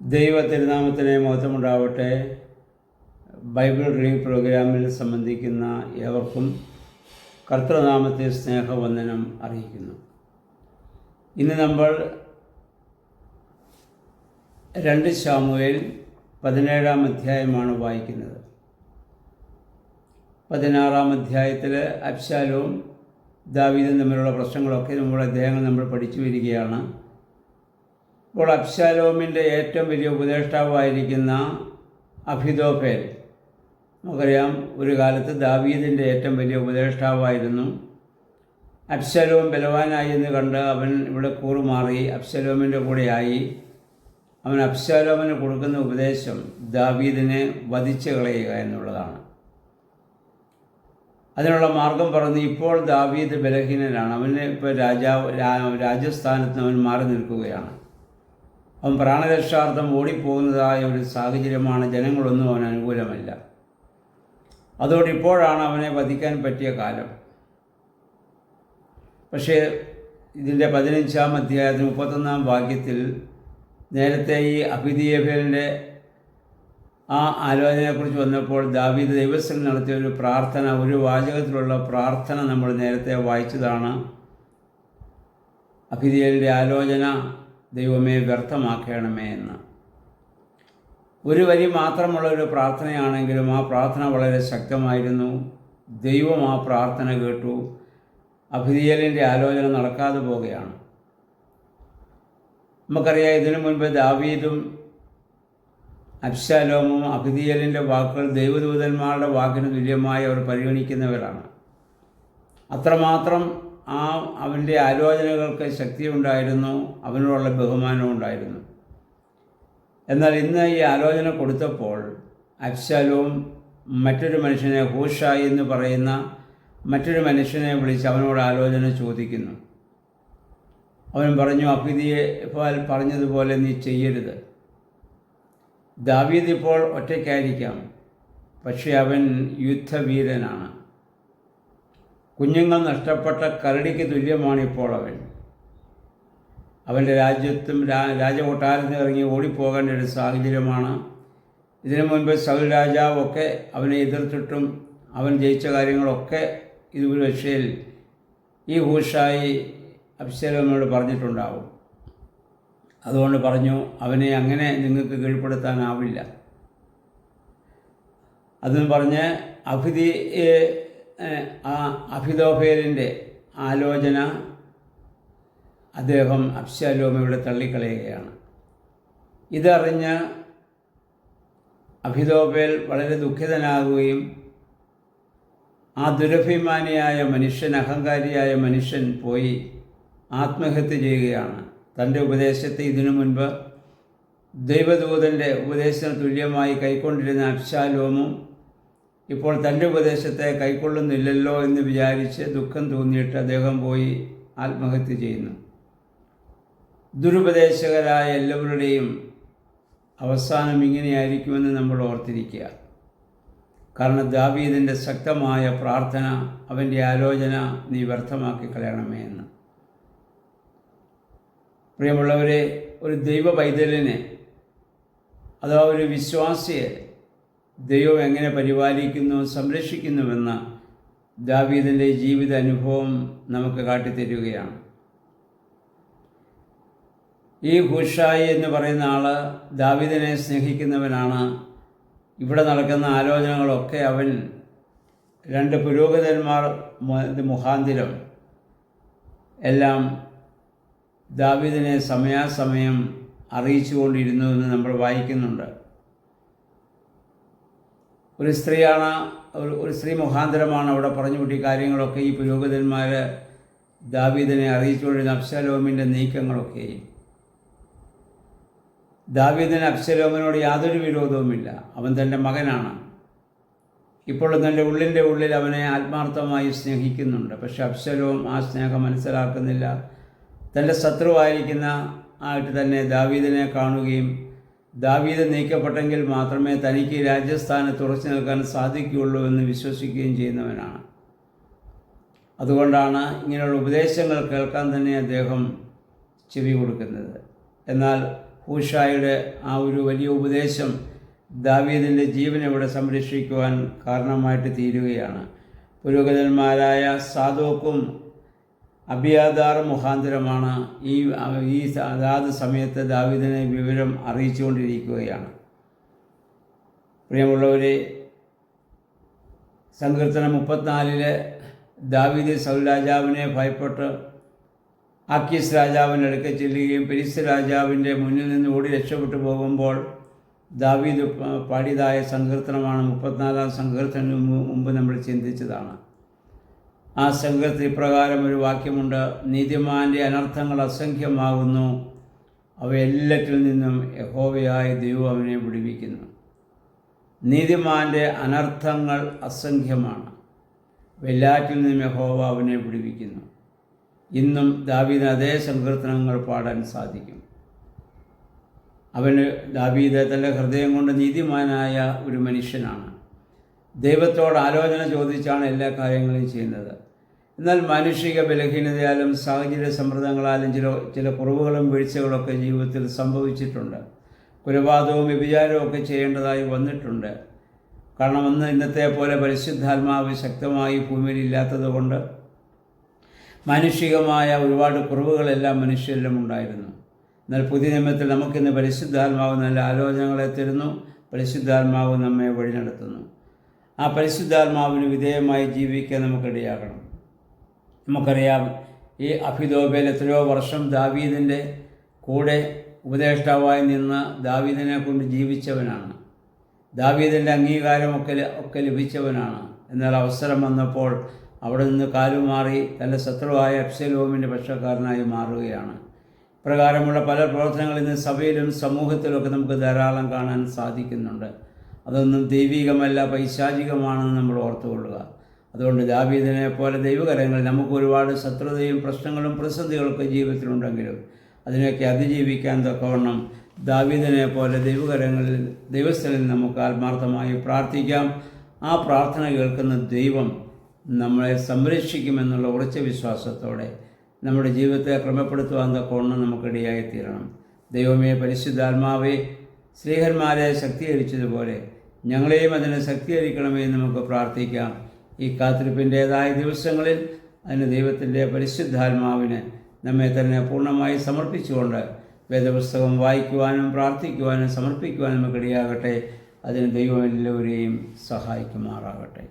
ദൈവ തിരുനാമത്തിന് മഹത്വമുണ്ടാവട്ടെ. Bible reading പ്രോഗ്രാമിൽ സംബന്ധിക്കുന്ന ഏവർക്കും കർത്തൃനാമത്തെ സ്നേഹവന്ദനം അറിയിക്കുന്നു. ഇന്ന് നമ്മൾ 2 ശമൂവേൽ 17-ാം അധ്യായമാണ് വായിക്കുന്നത്. 16-ാം അധ്യായത്തിൽ അബ്ശാലോം ദാവീദും തമ്മിലുള്ള പ്രശ്നങ്ങളൊക്കെ നമ്മുടെ അദ്ദേഹങ്ങൾ നമ്മൾ പഠിച്ചു വരികയാണ്. അപ്പോൾ അബ്ശാലോമിൻ്റെ ഏറ്റവും വലിയ ഉപദേഷ്ടാവായിരിക്കുന്ന അഹിഥോഫേൽ, നമുക്കറിയാം, ഒരു കാലത്ത് ദാവീദിൻ്റെ ഏറ്റവും വലിയ ഉപദേഷ്ടാവായിരുന്നു. അബ്ശാലോം ബലവാനായി എന്ന് കണ്ട് അവൻ ഇവിടെ കൂറുമാറി അബ്ശാലോമിൻ്റെ കൂടെയായി. അവൻ അബ്ശാലോമിന് കൊടുക്കുന്ന ഉപദേശം ദാവീദിനെ വധിച്ചു കളയുക എന്നുള്ളതാണ്. അതിനുള്ള മാർഗം പറഞ്ഞ് ഇപ്പോൾ ദാവീദ് ബലഹീനനാണ്. അവന് ഇപ്പോൾ രാജസ്ഥാനത്ത് അവൻ മാറി നിൽക്കുകയാണ്. അവൻ പ്രാണരക്ഷാർത്ഥം ഓടിപ്പോകുന്നതായ ഒരു സാഹചര്യമാണ്. ജനങ്ങളൊന്നും അവന് അനുകൂലമല്ല. അതുകൊണ്ട് ഇപ്പോഴാണ് അവനെ വധിക്കാൻ പറ്റിയ കാലം. പക്ഷേ ഇതിൻ്റെ 15-ാം അധ്യായത്തിൽ 31-ാം വാക്യത്തിൽ നേരത്തെ ഈ അഹിഥോഫേലിൻ്റെ ആ ആലോചനയെക്കുറിച്ച് വന്നപ്പോൾ ദാവീദ് ദൈവസ്ഥലിൽ നടത്തിയ ഒരു പ്രാർത്ഥന, ഒരു വാചകത്തിലുള്ള പ്രാർത്ഥന നമ്മൾ നേരത്തെ വായിച്ചതാണ്. അഹിഥോഫേലിൻ്റെ ആലോചന, ദൈവമേ വ്യർത്ഥമാക്കണമേ എന്ന്. ഒരു വരി മാത്രമുള്ള ഒരു പ്രാർത്ഥനയാണെങ്കിലും ആ പ്രാർത്ഥന വളരെ ശക്തമായിരുന്നു. ദൈവം ആ പ്രാർത്ഥന കേട്ടു. അഹിഥോഫേലിൻ്റെ ആലോചന നടക്കാതെ പോവുകയാണ്. നമുക്കറിയാം, ഇതിനു മുൻപ് ദാവീദും അബ്ശാലോമും അഹിഥോഫേലിൻ്റെ വാക്കുകൾ ദൈവദൂതന്മാരുടെ വാക്കിന് തുല്യമായി അവർ പരിഗണിക്കുന്നവരാണ്. അത്രമാത്രം അവൻ്റെ ആലോചനകൾക്ക് ശക്തിയുണ്ടായിരുന്നു, അവനോടുള്ള ബഹുമാനവും ഉണ്ടായിരുന്നു. എന്നാൽ ഇന്ന് ഈ ആലോചന കൊടുത്തപ്പോൾ അബ്ശാലോം മറ്റൊരു മനുഷ്യനെ, ഹൂഷായി എന്ന് പറയുന്ന മറ്റൊരു മനുഷ്യനെ വിളിച്ച് അവനോട് ആലോചന ചോദിക്കുന്നു. അവൻ പറഞ്ഞു, അഹിഥോഫേൽ പറഞ്ഞതുപോലെ നീ ചെയ്യരുത്. ദാവീദ് ഇപ്പോൾ ഒറ്റയ്ക്കായിരിക്കാം, പക്ഷേ അവൻ യുദ്ധവീരനാണ്. കുഞ്ഞുങ്ങൾ നഷ്ടപ്പെട്ട കരടിക്ക് തുല്യമാണിപ്പോൾ അവൻ. അവൻ്റെ രാജ്യത്തും രാജകൊട്ടാരത്തിൽ ഇറങ്ങി ഓടിപ്പോകേണ്ട ഒരു സാഹചര്യമാണ്. ഇതിനു മുൻപ് സൗൽ രാജാവൊക്കെ അവനെ എതിർത്തിട്ടും അവൻ ജയിച്ച കാര്യങ്ങളൊക്കെ ഇതൊരു പക്ഷേൽ ഈ ഹൂഷായി അബ്ശാലോമിനോട് പറഞ്ഞിട്ടുണ്ടാവും. അതുകൊണ്ട് പറഞ്ഞു, അവനെ അങ്ങനെ നിങ്ങൾക്ക് കീഴ്പ്പെടുത്താനാവില്ല. അതും പറഞ്ഞ് അഹിഥോഫേലിൻ്റെ ആലോചന അദ്ദേഹം അബ്ശാലോമിലൂടെ തള്ളിക്കളയുകയാണ്. ഇതറിഞ്ഞ് അഹിഥോഫേൽ വളരെ ദുഃഖിതനാകുകയും ആ ദുരഭിമാനിയായ മനുഷ്യൻ, അഹങ്കാരിയായ മനുഷ്യൻ പോയി ആത്മഹത്യ ചെയ്യുകയാണ്. തൻ്റെ ഉപദേശത്തെ ഇതിനു മുൻപ് ദൈവദൂതൻ്റെ ഉപദേശത്തിന് തുല്യമായി കൈക്കൊണ്ടിരുന്ന അബ്ശാലോമും ഇപ്പോൾ തൻ്റെ ഉപദേശത്തെ കൈക്കൊള്ളുന്നില്ലല്ലോ എന്ന് വിചാരിച്ച് ദുഃഖം തോന്നിയിട്ട് അദ്ദേഹം പോയി ആത്മഹത്യ ചെയ്യുന്നു. ദുരുപദേശകരായ എല്ലാവരുടെയും അവസാനം ഇങ്ങനെയായിരിക്കുമെന്ന് നമ്മൾ ഓർത്തിരിക്കുക. കാരണം ദാവീദിൻ്റെ ശക്തമായ പ്രാർത്ഥന, അവൻ്റെ ആലോചന നീ വ്യർത്ഥമാക്കി കളയണമേ എന്ന്. പ്രിയമുള്ളവരെ, ഒരു ദൈവ പൈതലിനെ അഥവാ ഒരു വിശ്വാസിയെ ദൈവം എങ്ങനെ പരിപാലിക്കുന്നു, സംരക്ഷിക്കുന്നുവെന്ന് ദാവീദിൻ്റെ ജീവിത അനുഭവം നമുക്ക് കാട്ടിത്തരികയാണ്. ഈ ഹൂഷായി എന്ന് പറയുന്ന ആൾ ദാവീദിനെ സ്നേഹിക്കുന്നവനാണ്. ഇവിടെ നടക്കുന്ന ആലോചനകളൊക്കെ അവൻ 2 പുരോഹിതന്മാർ മുഖാന്തിരം എല്ലാം ദാവീദിനെ സമയാസമയം അറിയിച്ചുകൊണ്ടിരുന്നു എന്ന് നമ്മൾ വായിക്കുന്നുണ്ട്. ഒരു സ്ത്രീ മുഖാന്തരമാണ് അവിടെ പറഞ്ഞു കൂട്ടിയ കാര്യങ്ങളൊക്കെ ഈ പുരോഹിതന്മാർ ദാവീദിനെ അറിയിച്ചുകൊണ്ടിരുന്ന അബ്ശാലോമിൻ്റെ നീക്കങ്ങളൊക്കെയും. ദാവീദിന് അബ്ശാലോമിനോട് യാതൊരു വിരോധവുമില്ല. അവൻ തൻ്റെ മകനാണ്. ഇപ്പോഴും തൻ്റെ ഉള്ളിൽ അവനെ ആത്മാർത്ഥമായി സ്നേഹിക്കുന്നുണ്ട്. പക്ഷെ അബ്ശാലോം ആ സ്നേഹം മനസ്സിലാക്കുന്നില്ല. തൻ്റെ ശത്രുവായിരിക്കുന്ന ആയിട്ട് തന്നെ ദാവീദിനെ കാണുകയും ദാവീദ് നീക്കപ്പെട്ടെങ്കിൽ മാത്രമേ തനിക്ക് രാജ്യസ്ഥാനത്ത് ഉറച്ചു നിൽക്കാൻ സാധിക്കുകയുള്ളൂ എന്ന് വിശ്വസിക്കുകയും ചെയ്യുന്നവനാണ്. അതുകൊണ്ടാണ് ഇങ്ങനെയുള്ള ഉപദേശങ്ങൾ കേൾക്കാൻ തന്നെ അദ്ദേഹം ചെവി കൊടുക്കുന്നത്. എന്നാൽ ഊഷായുടെ ആ ഒരു വലിയ ഉപദേശം ദാവീദിൻ്റെ ജീവനെ ഇവിടെ സംരക്ഷിക്കുവാൻ കാരണമായിട്ട് തീരുകയാണ്. പുരോഹിതന്മാരായ സാദോക്കും അബിയാഥാർ മുഖാന്തരമാണ് ഈ അതാത് സമയത്ത് ദാവീദിനെ വിവരം അറിയിച്ചുകൊണ്ടിരിക്കുകയാണ്. പ്രിയമുള്ളവരെ, സങ്കീർത്തനം 34 ദാവീദ് സൗൽ രാജാവിനെ ഭയപ്പെട്ട് ആക്കീസ് രാജാവിൻ്റെ അടുക്കൽ ചെല്ലുകയും പെരിസ് രാജാവിൻ്റെ മുന്നിൽ നിന്ന് ഓടി രക്ഷപ്പെട്ടു പോകുമ്പോൾ ദാവീദ് പാടിയതായ സങ്കീർത്തനമാണ്. 34-ാം സങ്കീർത്തനത്തിന് മുമ്പ് നമ്മൾ ചിന്തിച്ചതാണ്. ആ സങ്കീർത്തനത്തിൽ ഇപ്രകാരം ഒരു വാക്യമുണ്ട്: നീതിമാൻ്റെ അനർത്ഥങ്ങൾ അസംഖ്യമാകുന്നു, അവയെല്ലാറ്റിൽ നിന്നും യഹോവയായ ദൈവം അവനെ വിടുവിക്കുന്നു. നീതിമാൻ്റെ അനർത്ഥങ്ങൾ അസംഖ്യമാണ്, എല്ലാറ്റിൽ നിന്നും യഹോവ അവനെ വിടുവിക്കുന്നു. ഇന്നും ദാവീദിന് അതേ സങ്കീർത്തനങ്ങൾ പാടാൻ സാധിക്കും. ദാവീദ് തൻ്റെ ഹൃദയം കൊണ്ട് നീതിമാനായ ഒരു മനുഷ്യനാണ്. ദൈവത്തോട് ആലോചന ചോദിച്ചാണ് എല്ലാ കാര്യങ്ങളും ചെയ്യുന്നത്. എന്നാൽ മാനുഷിക ബലഹീനതയാലും സാഹചര്യ സമ്മർദ്ദങ്ങളാലും ചില കുറവുകളും വീഴ്ചകളൊക്കെ ജീവിതത്തിൽ സംഭവിച്ചിട്ടുണ്ട്. കൊലപാതകവും വ്യഭിചാരവും ഒക്കെ ചെയ്യേണ്ടതായി വന്നിട്ടുണ്ട്. കാരണം ഇന്നത്തെ പോലെ പരിശുദ്ധാത്മാവ് ശക്തമായി ഭൂമിയിൽ ഇല്ലാത്തത് കൊണ്ട് മാനുഷികമായ ഒരുപാട് കുറവുകളെല്ലാം മനുഷ്യരിലും ഉണ്ടായിരുന്നു. എന്നാൽ പുതിയ നിയമത്തിൽ നമുക്കിന്ന് പരിശുദ്ധാത്മാവ് നല്ല ആലോചനകളെ തരുന്നു. പരിശുദ്ധാത്മാവ് നമ്മെ വഴി നടത്തുന്നു. ആ പരിശുദ്ധാത്മാവിന് വിധേയമായി ജീവിക്കാൻ നമുക്കിടയാകണം. നമുക്കറിയാം, ഈ അഹിതോഫേൽ എത്രയോ വർഷം ദാവീദിൻ്റെ കൂടെ ഉപദേഷ്ടാവായി നിന്ന് ദാവീദിനെ കൊണ്ട് ജീവിച്ചവനാണ്. ദാവീദിൻ്റെ അംഗീകാരമൊക്കെ ലഭിച്ചവനാണ്. എന്നാൽ അവസരം വന്നപ്പോൾ അവിടെ നിന്ന് കാലുമാറി തൻ്റെ ശത്രുവായ അബ്ശലോമിൻ്റെ പക്ഷക്കാരനായി മാറുകയാണ്. ഇപ്രകാരമുള്ള പല പ്രവർത്തനങ്ങൾ ഇന്ന് സഭയിലും സമൂഹത്തിലുമൊക്കെ നമുക്ക് ധാരാളം കാണാൻ സാധിക്കുന്നുണ്ട്. അതൊന്നും ദൈവികമല്ല, പൈശാചികമാണെന്ന് നമ്മൾ ഓർത്തുകൊള്ളുക. അതുകൊണ്ട് ദാവീദിനെ പോലെ ദൈവകരങ്ങളിൽ നമുക്ക് ഒരുപാട് ശത്രുതയും പ്രശ്നങ്ങളും പ്രതിസന്ധികളൊക്കെ ജീവിതത്തിലുണ്ടെങ്കിലും അതിനൊക്കെ അതിജീവിക്കാൻ തക്കവണ്ണം ദാവീദിനെ പോലെ ദൈവസ്ഥലിൽ നമുക്ക് ആത്മാർത്ഥമായി പ്രാർത്ഥിക്കാം. ആ പ്രാർത്ഥന കേൾക്കുന്ന ദൈവം നമ്മളെ സംരക്ഷിക്കുമെന്നുള്ള ഉറച്ച വിശ്വാസത്തോടെ നമ്മുടെ ജീവിതത്തെ ക്രമപ്പെടുത്തുവാൻ തക്കവണ്ണം നമുക്കിടയായിത്തീരണം. ദൈവമേ, പരിശുദ്ധാത്മാവേ, സ്ത്രീഹന്മാരെ ശക്തീകരിച്ചതുപോലെ ഞങ്ങളെയും അതിനെ ശക്തീകരിക്കണമേ എന്ന് നമുക്ക് പ്രാർത്ഥിക്കാം. ഈ കാത്തിരിപ്പിൻ്റേതായ ദിവസങ്ങളിൽ അതിന് ദൈവത്തിൻ്റെ പരിശുദ്ധാത്മാവിന് നമ്മെ തന്നെ പൂർണ്ണമായി സമർപ്പിച്ചുകൊണ്ട് വേദപുസ്തകം വായിക്കുവാനും പ്രാർത്ഥിക്കുവാനും സമർപ്പിക്കുവാനും നമുക്കിടയാകട്ടെ. അതിന് ദൈവം എല്ലാവരെയും സഹായിക്കുമാറാകട്ടെ.